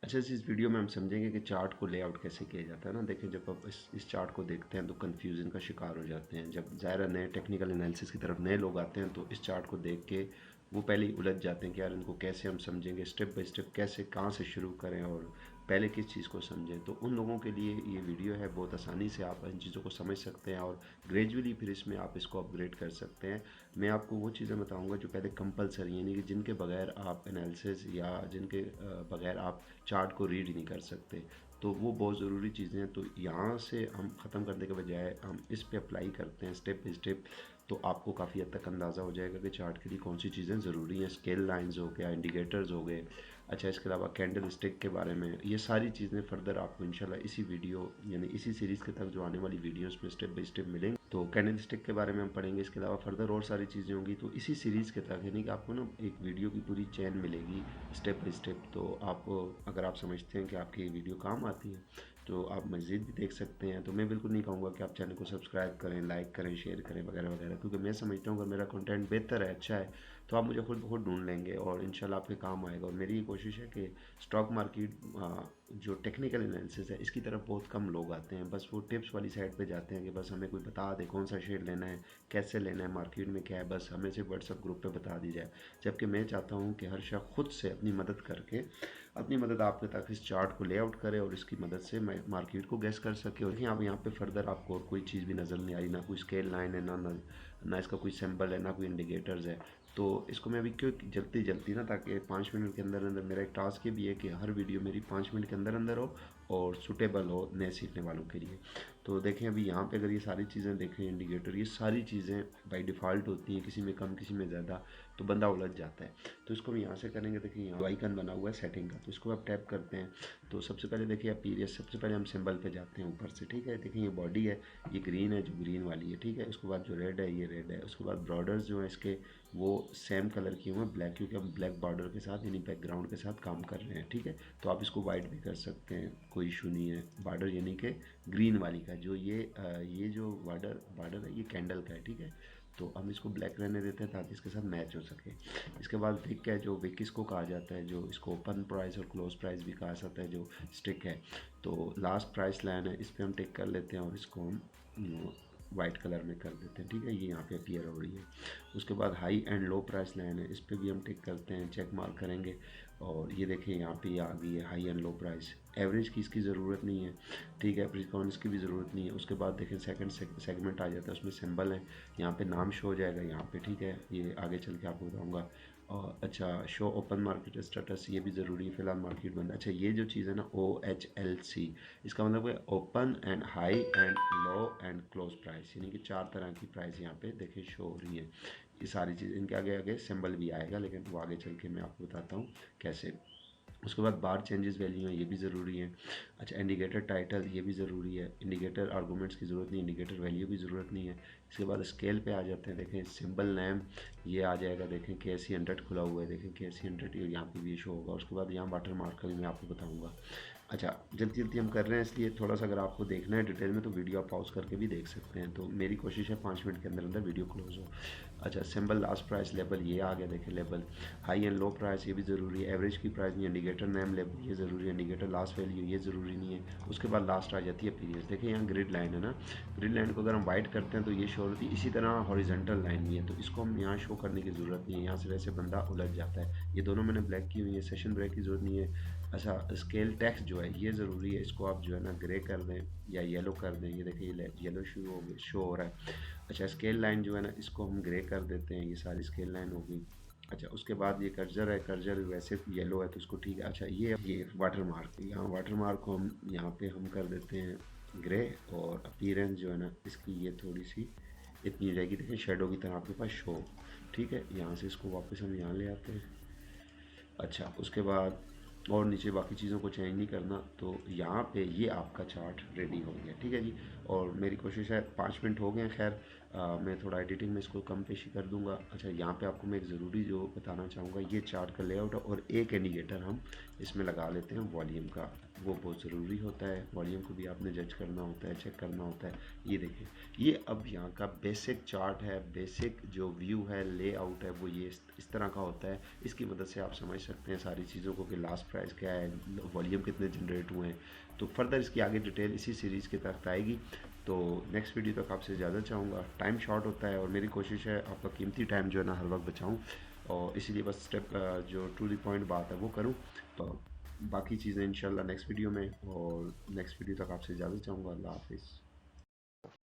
अच्छा, इस वीडियो में हम समझेंगे कि चार्ट को लेआउट कैसे किया जाता है ना। देखिए, जब आप इस चार्ट को देखते हैं तो कन्फ्यूज़न का शिकार हो जाते हैं। जब ज़ाहिर है नए टेक्निकल एनालिसिस की तरफ नए लोग आते हैं तो इस चार्ट को देख के वो पहले ही उलझ जाते हैं कि यार इनको कैसे हम समझेंगे, स्टेप बाय स्टेप कैसे कहाँ से शुरू करें और पहले किस चीज़ को समझें। तो उन लोगों के लिए ये वीडियो है, बहुत आसानी से आप इन चीज़ों को समझ सकते हैं और ग्रेजुअली फिर इसमें आप इसको अपग्रेड कर सकते हैं। मैं आपको वो चीज़ें बताऊंगा जो पहले कंपलसरी, यानी कि जिनके बगैर आप एनालिसिस या जिनके बगैर आप चार्ट को रीड नहीं कर सकते। तो वो बहुत ज़रूरी चीज़ें हैं। तो यहाँ से हम ख़त्म करने के बजाय हम इस पे अप्लाई करते हैं स्टेप बाय स्टेप, तो आपको काफ़ी हद तक अंदाज़ा हो जाएगा कि चार्ट के लिए कौन सी चीज़ें ज़रूरी हैं। स्केल लाइंस हो गया, इंडिकेटर्स हो गए। अच्छा, इसके अलावा कैंडल स्टिक के बारे में, ये सारी चीज़ें फर्दर आपको इंशाल्लाह इसी वीडियो यानी इसी सीरीज़ के तक जो आने वाली वीडियोस में स्टेप बाय स्टेप मिलेंगे। तो कैंडल स्टिक के बारे में हम पढ़ेंगे, इसके अलावा फर्दर और सारी चीज़ें होंगी। तो इसी सीरीज़ के तक यानी कि आपको ना एक वीडियो की पूरी चेन मिलेगी स्टेप बाय स्टेप। तो आप अगर आप समझते हैं कि आपकी ये वीडियो काम आती है तो आप मज़ीद भी देख सकते हैं। तो मैं बिल्कुल नहीं कहूँगा कि आप चैनल को सब्सक्राइब करें, लाइक करें, शेयर करें वगैरह वगैरह, क्योंकि मैं समझता हूँ अगर मेरा कंटेंट बेहतर है, अच्छा है, तो आप मुझे खुद खुद ढूंढ लेंगे और इंशाल्लाह आपके काम आएगा। और मेरी ये कोशिश है कि स्टॉक मार्केट जो टेक्निकल एनालिसिस है इसकी तरफ बहुत कम लोग आते हैं। बस वो टिप्स वाली साइड पे जाते हैं कि बस हमें कोई बता दे कौन सा शेयर लेना है, कैसे लेना है, मार्केट में क्या है, बस हमें सिर्फ व्हाट्सएप ग्रुप पे बता दी जाए। जबकि मैं चाहता हूँ कि हर शख्स खुद से अपनी मदद करके अपनी मदद आपके तक इस चार्ट को लेआउट करे और इसकी मदद से मैं मार्केट को गैस कर सके। और देखिए आप यहाँ पे फर्दर आपको और कोई चीज़ भी नज़र नहीं आ रही, ना कोई स्केल लाइन है, ना इसका कोई सिंबल है, ना कोई इंडिकेटर्स है। तो इसको मैं अभी क्यों जल्दी जल्दी ना, ताकि 5 मिनट के अंदर अंदर, मेरा एक टास्क ये भी है कि हर वीडियो मेरी 5 मिनट के अंदर अंदर हो और सूटेबल हो नए सीखने वालों के लिए। तो देखें अभी यहाँ पे अगर ये सारी चीज़ें देखें, इंडिकेटर, ये सारी चीज़ें बाय डिफ़ॉल्ट होती हैं, किसी में कम किसी में ज़्यादा, तो बंदा उलझ जाता है। तो इसको हम यहाँ से करेंगे। देखिए यहाँ आइकन बना हुआ है सेटिंग का, तो इसको आप टैप करते हैं। तो सबसे पहले देखिए आप पीरियड, सबसे पहले हम सिंबल पे जाते हैं ऊपर से, ठीक है। देखिए ये बॉडी है, ये ग्रीन है, जो ग्रीन वाली है, ठीक है। उसके बाद जो रेड है, ये रेड है। उसके बाद बॉर्डर्स जो है इसके वो सेम कलर की हुए ब्लैक, क्योंकि हम ब्लैक बॉर्डर के साथ यानी बैकग्राउंड के साथ काम कर रहे हैं, ठीक है। तो आप इसको वाइट भी कर सकते हैं, कोई इशू नहीं है। बॉर्डर यानी कि ग्रीन वाली का जो ये जो बॉर्डर बॉर्डर है ये कैंडल का है, ठीक है। तो हम इसको ब्लैक रहने देते हैं ताकि इसके साथ मैच हो सके। इसके बाद विक है, जो विक इसको कहा जाता है, जो इसको ओपन प्राइस और क्लोज प्राइस भी कहा जाता है, जो स्टिक है। तो लास्ट प्राइस लाइन है, इस पर हम टिक कर लेते हैं और इसको हम वाइट कलर में कर देते हैं, ठीक है। ये यहाँ पे अपीयर हो रही है। उसके बाद high and low price line है, इस पर भी हम टिक करते हैं, चेक मार्क करेंगे। और ये देखिए यहाँ पे ये आ गई है high and low price. Average की इसकी ज़रूरत नहीं है, ठीक है। प्रीकॉन्स की भी ज़रूरत नहीं है। उसके बाद देखें सेकंड सेगमेंट आ जाता है, उसमें सिंबल है, यहाँ पे नाम शो हो जाएगा यहाँ पे, ठीक है। ये आगे चल के आपको बताऊँगा। और अच्छा, शो ओपन मार्केट स्टेटस, ये भी ज़रूरी है, फिलहाल मार्केट बंद है। अच्छा, ये जो चीज़ है ना OHLC, इसका मतलब है open and high and low and close price, यानी कि 4 तरह की प्राइस यहाँ पे देखिए शो हो रही है। ये सारी चीज़, इनके आगे आगे सिंबल भी आएगा, लेकिन वो आगे चल के मैं आपको बताता हूँ कैसे। उसके बाद बार चेंजेस वैल्यू है, ये भी ज़रूरी है। अच्छा, इंडिकेटर टाइटल, ये भी ज़रूरी है। इंडिकेटर आर्गूमेंट्स की ज़रूरत नहीं, इंडिकेटर वैल्यू की ज़रूरत नहीं है। इसके बाद स्केल पे आ जाते हैं, देखें सिंबल नेम ये आ जाएगा, देखें KC100 खुला हुआ है, देखें KC100 यहाँ पे भी शो होगा। उसके बाद यहाँ वाटर मार्क का भी मैं आपको बताऊँगा। अच्छा, जल्दी जल्दी हम कर रहे हैं इसलिए थोड़ा सा अगर आपको देखना है डिटेल में तो वीडियो आप पॉज करके भी देख सकते हैं। तो मेरी कोशिश है 5 मिनट के अंदर अंदर वीडियो क्लोज हो। अच्छा, सिंबल लास्ट प्राइस लेवल ये आ गया, देखें level. High and low price ये भी ज़रूरी है। एवरेज की प्राइस नहीं, इंडिकेटर नेम लेवल ये ज़रूरी है, इंडिकेटर लास्ट वैल्यू ये ज़रूरी नहीं है। उसके बाद लास्ट आ जाती है पीरियड। देखिए यहाँ ग्रिड लाइन है ना, ग्रिड लाइन को अगर हम वाइट करते हैं तो ये शो होती है, इसी तरह हॉरिजॉन्टल लाइन भी है, तो इसको हम यहाँ शो करने की ज़रूरत नहीं है। यहाँ से वैसे बंदा उलझ जाता है। ये दोनों मैंने ब्लैक की हुई है, सेशन ब्रेक की ज़रूरत नहीं है। अच्छा, स्केल टेक्स्ट जो है ये ज़रूरी है, इसको आप जो है ना ग्रे कर दें या येलो कर दें। ये देखिए ये येलो शो हो रहा है। अच्छा, स्केल लाइन जो है ना इसको हम ग्रे कर देते हैं, ये सारी स्केल लाइन होगी। अच्छा, उसके बाद ये कर्जर है, कर्जर वैसे येलो है तो इसको ठीक है। अच्छा, ये वाटर मार्क, यहाँ वाटर मार्क को हम यहाँ पे हम कर देते हैं ग्रे। और अपीयरेंस जो है ना इसकी ये थोड़ी सी इतनी हो जाएगी, देखिए शेडो की तरह आपके पास शो, ठीक है। यहाँ से इसको वापस हम यहाँ ले आते हैं। अच्छा, उसके बाद और नीचे बाकी चीज़ों को चेंज नहीं करना, तो यहाँ पे ये आपका चार्ट रेडी हो गया, ठीक है जी। और मेरी कोशिश है 5 मिनट हो गए हैं, खैर मैं थोड़ा एडिटिंग में इसको कम पेशी कर दूंगा। अच्छा, यहाँ पे आपको मैं एक ज़रूरी जो बताना चाहूँगा, ये चार्ट का लेआउट है और एक इंडिकेटर हम इसमें लगा लेते हैं वॉल्यूम का। वो बहुत ज़रूरी होता है, वॉल्यूम को भी आपने जज करना होता है, चेक करना होता है। ये देखिए, ये अब यहाँ का बेसिक चार्ट है, बेसिक जो व्यू है, लेआउट है, वो ये इस तरह का होता है। इसकी मदद से आप समझ सकते हैं सारी चीज़ों को कि लास्ट प्राइस क्या है, वॉल्यूम कितने जनरेट हुए हैं। तो फर्दर इसकी आगे डिटेल इसी सीरीज़ के तहत आएगी। तो नेक्स्ट वीडियो तक आपसे इजाज़त चाहूँगा। टाइम शॉर्ट होता है और मेरी कोशिश है आपका कीमती टाइम जो है ना हर वक्त बचाऊँ, और इसीलिए बस स्टेप जो टू द पॉइंट बात है वो करूँ। तो बाकी चीज़ें इंशाल्लाह नेक्स्ट वीडियो में, और नेक्स्ट वीडियो तक आपसे इजाज़त चाहूँगा। अल्लाह हाफिज़।